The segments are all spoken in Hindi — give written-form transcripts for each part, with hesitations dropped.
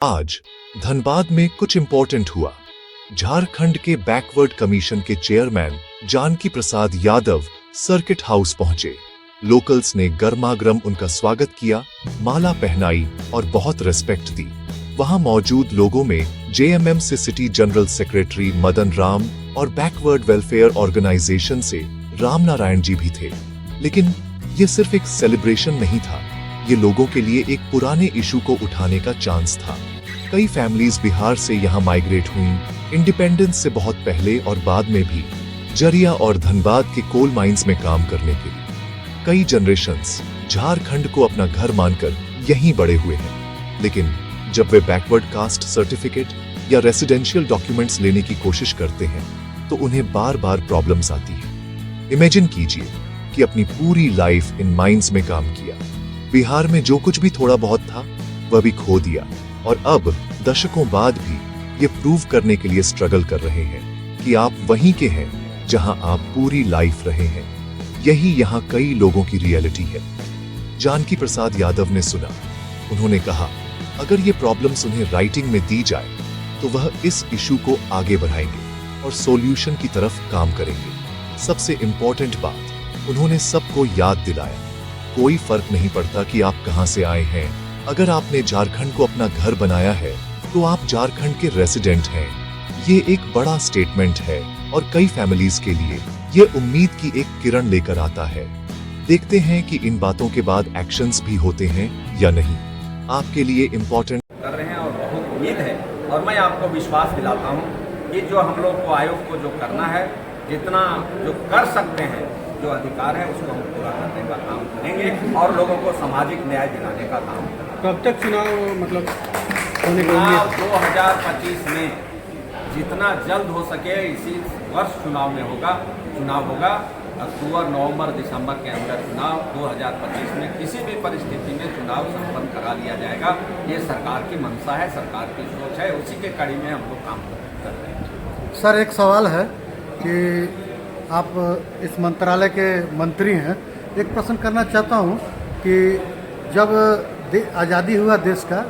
आज धनबाद में कुछ इम्पोर्टेंट हुआ। झारखंड के बैकवर्ड कमीशन के chairman Janaki Prasad Yadav circuit house पहुंचे। लोकल्स ने गर्मागर्म उनका स्वागत किया, माला पहनाई और बहुत रिस्पेक्ट दी। वहां मौजूद लोगों में जेएमएम से city general secretary Madan Ram और बैकवर्ड वेलफेयर ऑर्गेनाइजेशन से राम नारायण जी भी थे। लेकिन ये सिर्फ एक सेलिब्रेशन नहीं था, ये लोगों के लिए एक पुराने इशू को उठाने का चांस था। कई फैमिलीज बिहार से यहाँ माइग्रेट हुई, इंडिपेंडेंस से बहुत पहले और बाद में भी, जरिया और धनबाद के कोल माइंस में काम करने के लिए। कई जनरेशंस झारखंड को अपना घर मानकर यहीं बड़े हुए हैं। लेकिन जब वे बैकवर्ड कास्ट सर्टिफिकेट या रेसिडेंशियल डॉक्यूमेंट्स लेने की कोशिश करते हैं तो उन्हें बार बार प्रॉब्लम्स आती है। इमेजिन कीजिए कि अपनी पूरी लाइफ इन माइंस में काम किया, बिहार में जो कुछ भी थोड़ा बहुत था वह भी खो दिया, और अब दशकों बाद भी ये प्रूव करने के लिए स्ट्रगल कर रहे हैं कि आप वहीं के हैं जहां आप पूरी लाइफ रहे हैं। यही यहाँ कई लोगों की रियलिटी है। जानकी प्रसाद यादव ने सुना। उन्होंने कहा, अगर ये प्रॉब्लम्स उन्हें राइटिंग में दी जाए तो वह इस इशू को आगे बढ़ाएंगे और सॉल्यूशन की तरफ काम करेंगे। सबसे इंपॉर्टेंट बात, उन्होंने सबको याद दिलाया, कोई फर्क नहीं पड़ता कि आप कहां से आए हैं। अगर आपने झारखंड को अपना घर बनाया है तो आप झारखंड के रेसिडेंट हैं। ये एक बड़ा स्टेटमेंट है और कई फैमिलीज के लिए ये उम्मीद की एक किरण लेकर आता है। देखते हैं कि इन बातों के बाद एक्शंस भी होते हैं या नहीं। आपके लिए इम्पोर्टेंट कर रहे हैं और बहुत उम्मीद है, और मैं आपको विश्वास दिलाता हूं कि जो हम लोग को आयोग को जो करना है, जितना जो कर सकते हैं, जो अधिकार है उसको हम पूरा करने का काम करेंगे और लोगों को सामाजिक न्याय दिलाने का काम करेंगे। कब तक चुनाव मतलब होने के चुनाव 2025 में जितना जल्द हो सके इसी वर्ष चुनाव होगा। अक्टूबर, नवंबर, दिसंबर के अंदर चुनाव 2025 में किसी भी परिस्थिति में चुनाव संपन्न करा लिया जाएगा। ये सरकार की मंशा है, सरकार की सोच है, उसी के कड़ी में हम लोग काम कर रहे हैं। सर, एक सवाल है कि आप इस मंत्रालय के मंत्री हैं। एक प्रश्न करना चाहता हूं कि जब आज़ादी हुआ देश का,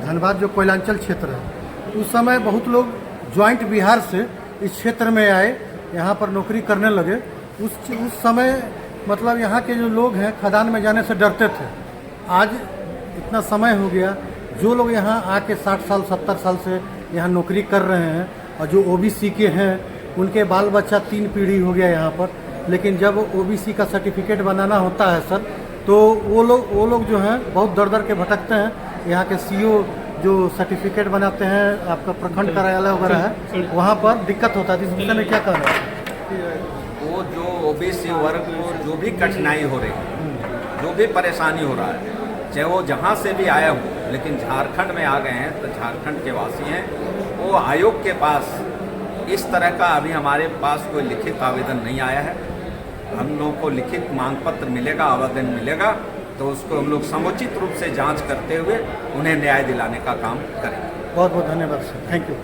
धनबाद जो कोयलांचल क्षेत्र है, उस समय बहुत लोग ज्वाइंट बिहार से इस क्षेत्र में आए, यहाँ पर नौकरी करने लगे। उस समय मतलब यहाँ के जो लोग हैं खदान में जाने से डरते थे। आज इतना समय हो गया, जो लोग यहाँ आके 60 साल 70 साल से यहाँ नौकरी कर रहे हैं और जो ओबीसी के हैं उनके बाल बच्चा 3 पीढ़ी हो गया यहाँ पर। लेकिन जब ओबीसी का सर्टिफिकेट बनाना होता है सर, तो वो लोग जो हैं बहुत दर दर के भटकते हैं। यहाँ के सीओ जो सर्टिफिकेट बनाते हैं, आपका प्रखंड कार्यालय वगैरह है, वहाँ पर दिक्कत होता है। इस विषय में क्या कहना है? वो जो ओबीसी वर्ग को जो भी कठिनाई हो रही है, जो भी परेशानी हो रहा है, चाहे वो जहाँ से भी आया हो, लेकिन झारखंड में आ गए हैं तो झारखंड के वासी हैं, वो आयोग के पास इस तरह का अभी हमारे पास कोई लिखित आवेदन नहीं आया है। हम लोगों को लिखित मांग पत्र मिलेगा, आवेदन मिलेगा, तो उसको हम लोग समुचित रूप से जांच करते हुए उन्हें न्याय दिलाने का काम करेंगे। बहुत बहुत धन्यवाद सर, थैंक यू।